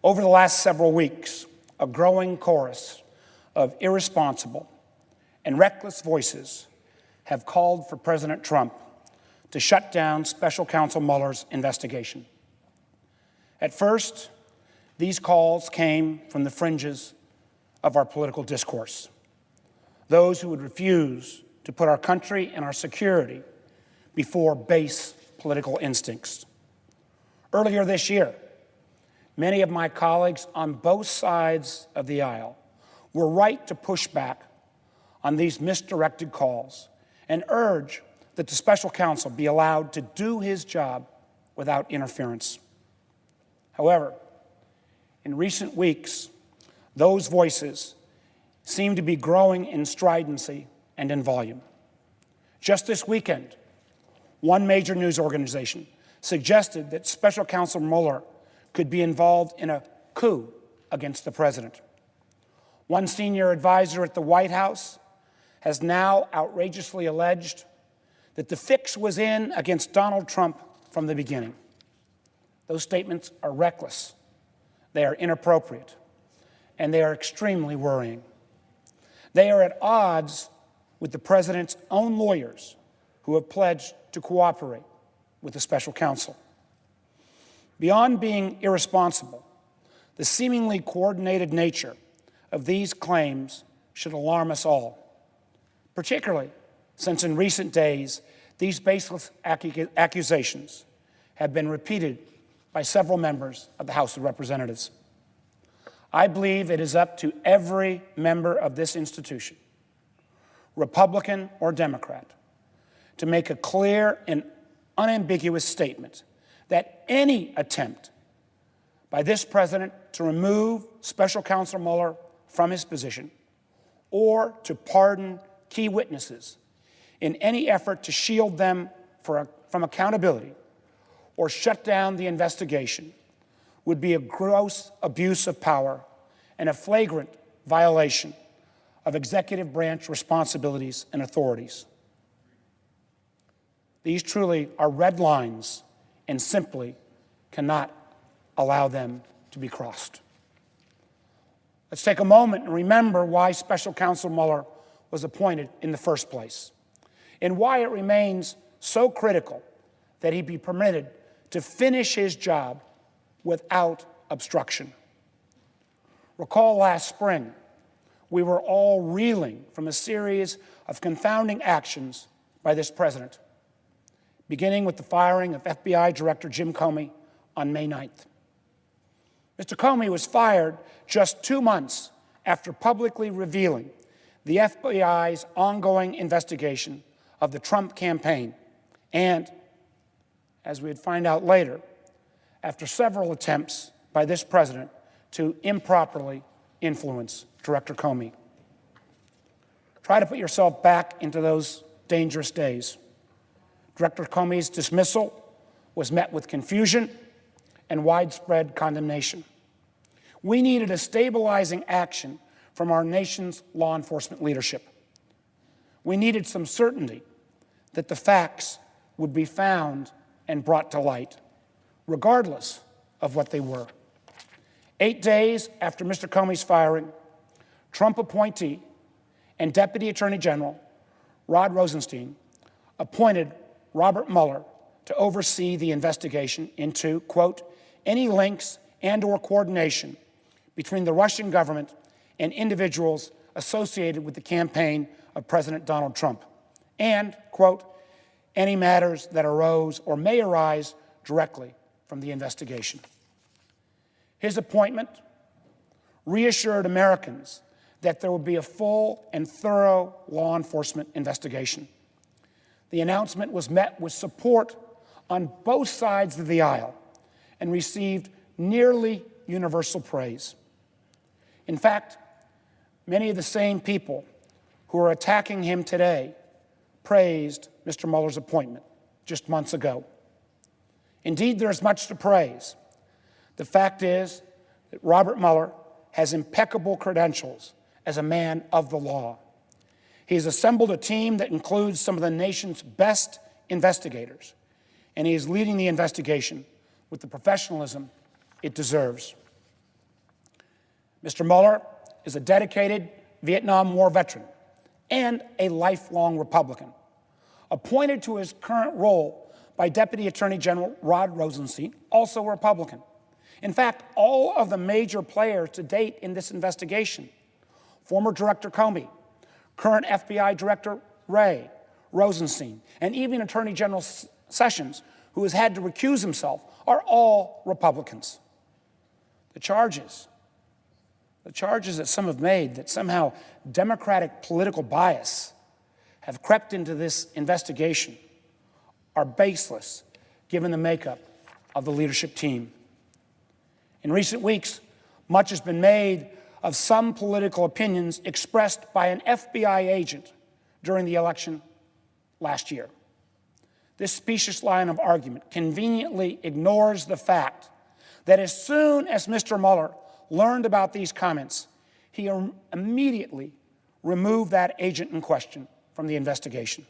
Over the last several weeks, a growing chorus of irresponsible and reckless voices have called for President Trump to shut down Special Counsel Mueller's investigation. At first, these calls came from the fringes of our political discourse. Those who would refuse to put our country and our security before base political instincts. Earlier this year, many of my colleagues on both sides of the aisle were right to push back on these misdirected calls and urge that the special counsel be allowed to do his job without interference. However, in recent weeks, those voices seem to be growing in stridency and in volume. Just this weekend, one major news organization suggested that Special Counsel Mueller could be involved in a coup against the president. One senior advisor at the White House has now outrageously alleged that the fix was in against Donald Trump from the beginning. Those statements are reckless, they are inappropriate, and they are extremely worrying. They are at odds with the president's own lawyers who have pledged to cooperate with the special counsel. Beyond being irresponsible, the seemingly coordinated nature of these claims should alarm us all, particularly since in recent days, these baseless accusations have been repeated by several members of the House of Representatives. I believe it is up to every member of this institution, Republican or Democrat, to make a clear and unambiguous statement that any attempt by this president to remove Special Counsel Mueller from his position or to pardon key witnesses in any effort to shield them from accountability or shut down the investigation would be a gross abuse of power and a flagrant violation of executive branch responsibilities and authorities. These truly are red lines and simply cannot allow them to be crossed. Let's take a moment and remember why Special Counsel Mueller was appointed in the first place, and why it remains so critical that he be permitted to finish his job without obstruction. Recall last spring, we were all reeling from a series of confounding actions by this president, beginning with the firing of FBI Director Jim Comey on May 9th. Mr. Comey was fired just 2 months after publicly revealing the FBI's ongoing investigation of the Trump campaign and, as we'd find out later, after several attempts by this president to improperly influence Director Comey. Try to put yourself back into those dangerous days. Director Comey's dismissal was met with confusion and widespread condemnation. We needed a stabilizing action from our nation's law enforcement leadership. We needed some certainty that the facts would be found and brought to light, regardless of what they were. 8 days after Mr. Comey's firing, Trump appointee and Deputy Attorney General Rod Rosenstein appointed Robert Mueller to oversee the investigation into, quote, any links and/or coordination between the Russian government and individuals associated with the campaign of President Donald Trump, and, quote, any matters that arose or may arise directly from the investigation. His appointment reassured Americans that there would be a full and thorough law enforcement investigation. The announcement was met with support on both sides of the aisle and received nearly universal praise. In fact, many of the same people who are attacking him today praised Mr. Mueller's appointment just months ago. Indeed, there is much to praise. The fact is that Robert Mueller has impeccable credentials as a man of the law. He has assembled a team that includes some of the nation's best investigators, and he is leading the investigation with the professionalism it deserves. Mr. Mueller is a dedicated Vietnam War veteran and a lifelong Republican, appointed to his current role by Deputy Attorney General Rod Rosenstein, also a Republican. In fact, all of the major players to date in this investigation, former Director Comey, current FBI Director Wray, Rosenstein, and even Attorney General Sessions, who has had to recuse himself, are all Republicans. The charges that some have made that somehow Democratic political bias have crept into this investigation are baseless, given the makeup of the leadership team. In recent weeks, much has been made of some political opinions expressed by an FBI agent during the election last year. This specious line of argument conveniently ignores the fact that as soon as Mr. Mueller learned about these comments, he immediately removed that agent in question from the investigation.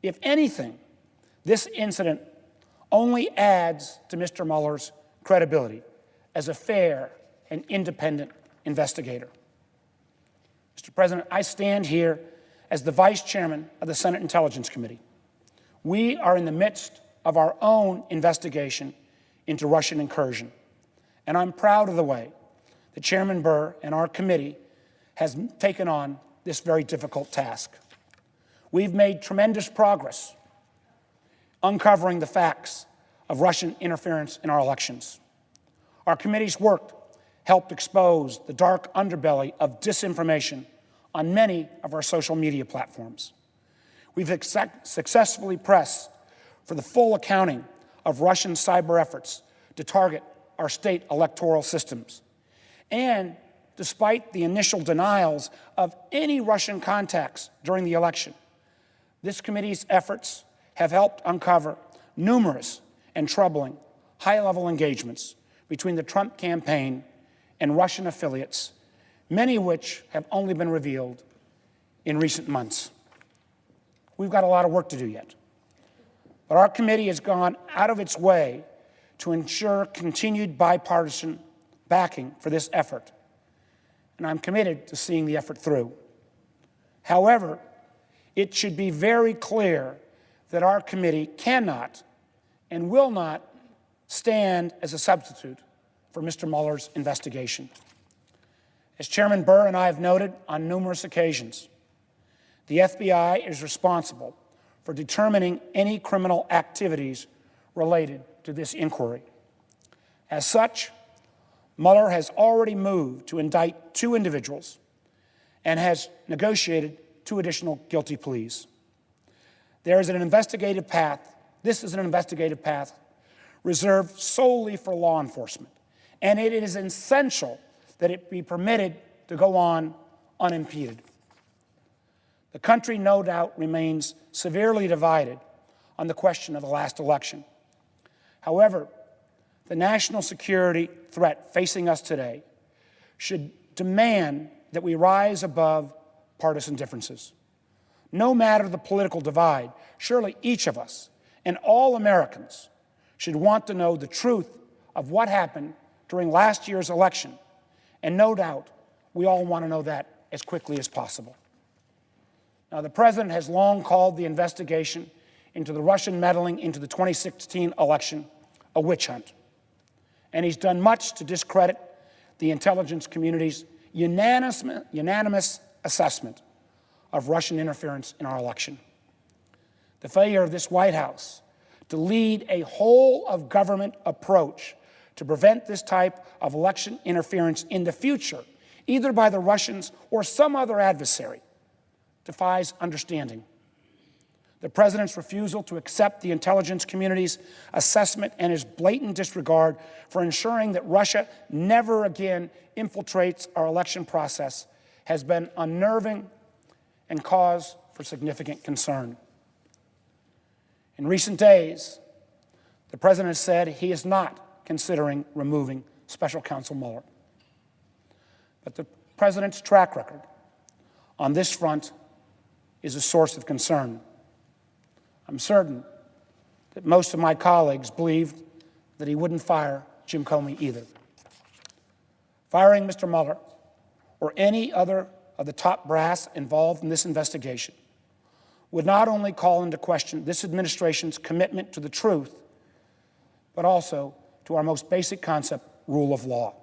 If anything, this incident only adds to Mr. Mueller's credibility as a fair and independent investigator. Mr. President, I stand here as the Vice Chairman of the Senate Intelligence Committee. We are in the midst of our own investigation into Russian incursion, and I'm proud of the way that Chairman Burr and our committee has taken on this very difficult task. We've made tremendous progress uncovering the facts of Russian interference in our elections. Our committee's work helped expose the dark underbelly of disinformation on many of our social media platforms. We've successfully pressed for the full accounting of Russian cyber efforts to target our state electoral systems. And despite the initial denials of any Russian contacts during the election, this committee's efforts have helped uncover numerous and troubling high-level engagements between the Trump campaign and Russian affiliates, many of which have only been revealed in recent months. We've got a lot of work to do yet, but our committee has gone out of its way to ensure continued bipartisan backing for this effort, and I'm committed to seeing the effort through. However, it should be very clear that our committee cannot and will not stand as a substitute for Mr. Mueller's investigation. As Chairman Burr and I have noted on numerous occasions, the FBI is responsible for determining any criminal activities related to this inquiry. As such, Mueller has already moved to indict 2 individuals and has negotiated 2 additional guilty pleas. This is an investigative path reserved solely for law enforcement, and it is essential that it be permitted to go on unimpeded. The country, no doubt, remains severely divided on the question of the last election. However, the national security threat facing us today should demand that we rise above partisan differences. No matter the political divide, surely each of us and all Americans should want to know the truth of what happened during last year's election, and no doubt we all want to know that as quickly as possible. Now, the President has long called the investigation into the Russian meddling into the 2016 election a witch hunt, and he's done much to discredit the intelligence community's unanimous assessment of Russian interference in our election. The failure of this White House to lead a whole-of-government approach to prevent this type of election interference in the future, either by the Russians or some other adversary, defies understanding. The President's refusal to accept the intelligence community's assessment and his blatant disregard for ensuring that Russia never again infiltrates our election process has been unnerving and cause for significant concern. In recent days, the President has said he is not considering removing Special Counsel Mueller. But the President's track record on this front is a source of concern. I'm certain that most of my colleagues believed that he wouldn't fire Jim Comey either. Firing Mr. Mueller or any other of the top brass involved in this investigation would not only call into question this administration's commitment to the truth, but also to our most basic concept, rule of law.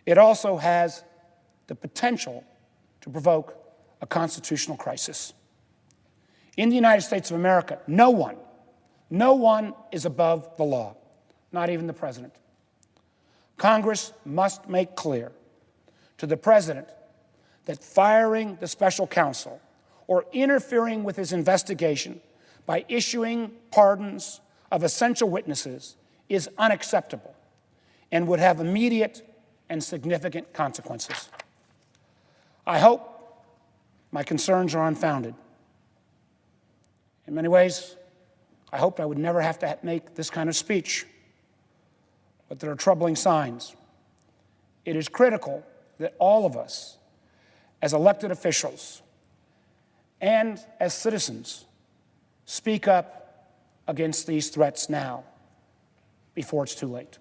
It also has the potential to provoke a constitutional crisis. In the United States of America, no one is above the law, not even the president. Congress must make clear to the president that firing the special counsel or interfering with his investigation by issuing pardons of essential witnesses is unacceptable and would have immediate and significant consequences. I hope my concerns are unfounded. In many ways, I hoped I would never have to make this kind of speech, but there are troubling signs. It is critical that all of us, as elected officials and as citizens, speak up against these threats now, before it's too late.